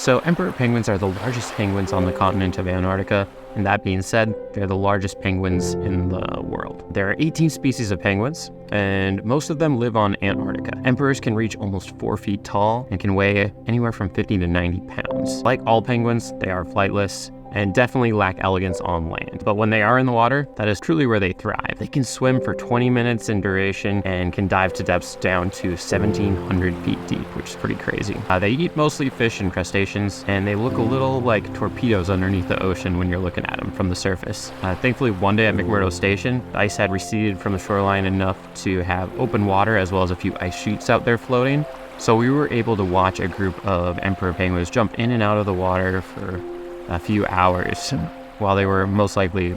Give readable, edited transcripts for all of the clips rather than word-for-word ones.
So emperor penguins are the largest penguins on the continent of Antarctica, and that being said, they're the largest penguins in the world. There are 18 species of penguins, and most of them live on Antarctica. Emperors can reach almost 4 feet tall and can weigh anywhere from 50 to 90 pounds. Like all penguins, they are flightless and definitely lack elegance on land. But when they are in the water, that is truly where they thrive. They can swim for 20 minutes in duration and can dive to depths down to 1,700 feet deep, which is pretty crazy. They eat mostly fish and crustaceans, and they look a little like torpedoes underneath the ocean when you're looking at them from the surface. Thankfully, one day at McMurdo Station, the ice had receded from the shoreline enough to have open water as well as a few ice sheets out there floating. So we were able to watch a group of emperor penguins jump in and out of the water for a few hours while they were most likely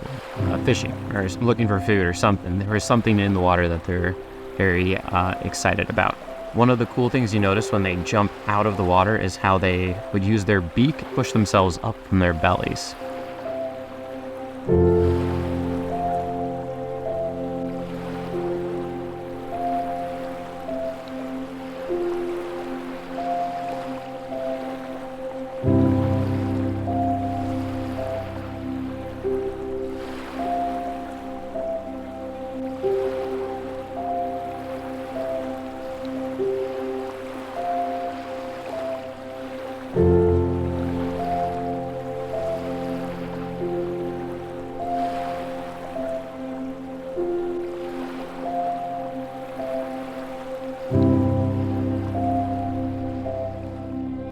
fishing or looking for food or something. There was something in the water that they're very excited about. One of the cool things you notice when they jump out of the water is how they would use their beak to push themselves up from their bellies.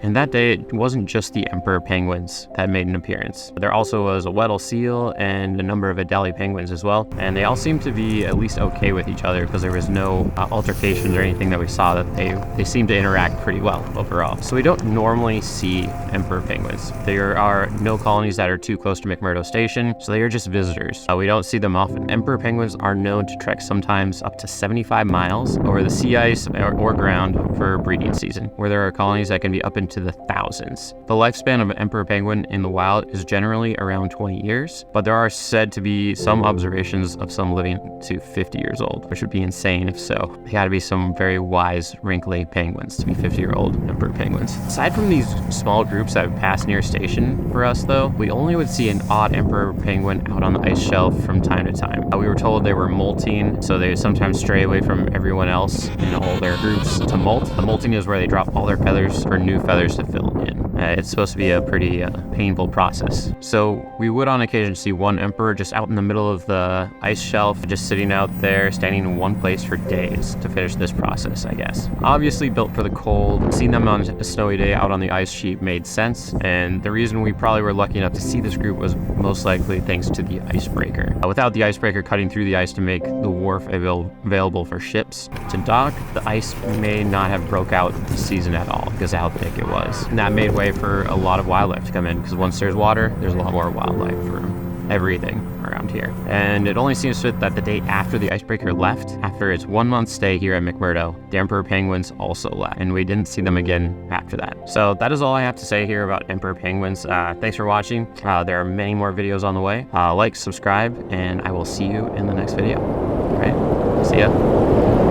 And that day, it wasn't just the emperor penguins that made an appearance. There also was a Weddell seal and a number of Adelie penguins as well. And they all seemed to be at least okay with each other because there was no altercations or anything that we saw. That they seemed to interact pretty well overall. So we don't normally see emperor penguins. There are no colonies that are too close to McMurdo Station, so they are just visitors. We don't see them often. Emperor penguins are known to trek sometimes up to 75 miles over the sea ice or ground for breeding season, where there are colonies that can be up into the thousands. The lifespan of an emperor penguin in the wild is generally around 20 years, but there are said to be some observations of some living to 50 years old, which would be insane if so. They gotta be some very wise, wrinkly penguins to be 50-year-old emperor penguins. Aside from these small groups that pass near station for us though, we only would see an odd emperor penguin out on the ice shelf from time to time. We were told they were molting, so they would sometimes stray away from everyone else in all their groups to molt. The molting is where they drop all their feathers for new feathers to fill in. It's supposed to be a pretty painful process. So we would on occasion see one emperor just out in the middle of the ice shelf, just sitting out there, standing in one place for days to finish this process, I guess. Obviously built for the cold, seeing them on a snowy day out on the ice sheet made sense, and the reason we probably were lucky enough to see this group was most likely thanks to the icebreaker. Without the icebreaker cutting through the ice to make the wharf available for ships to dock, the ice may not have broke out this season at all because of how thick it was. And that made way for a lot of wildlife to come in, because once there's water, there's a lot more wildlife for everything around here. And it only seems fit that the day after the icebreaker left, after its 1-month stay here at McMurdo, the emperor penguins also left, and we didn't see them again after that. So that is all I have to say here about emperor penguins. Thanks for watching. There are many more videos on the way. Like, subscribe, and I will see you in the next video. All right, see ya.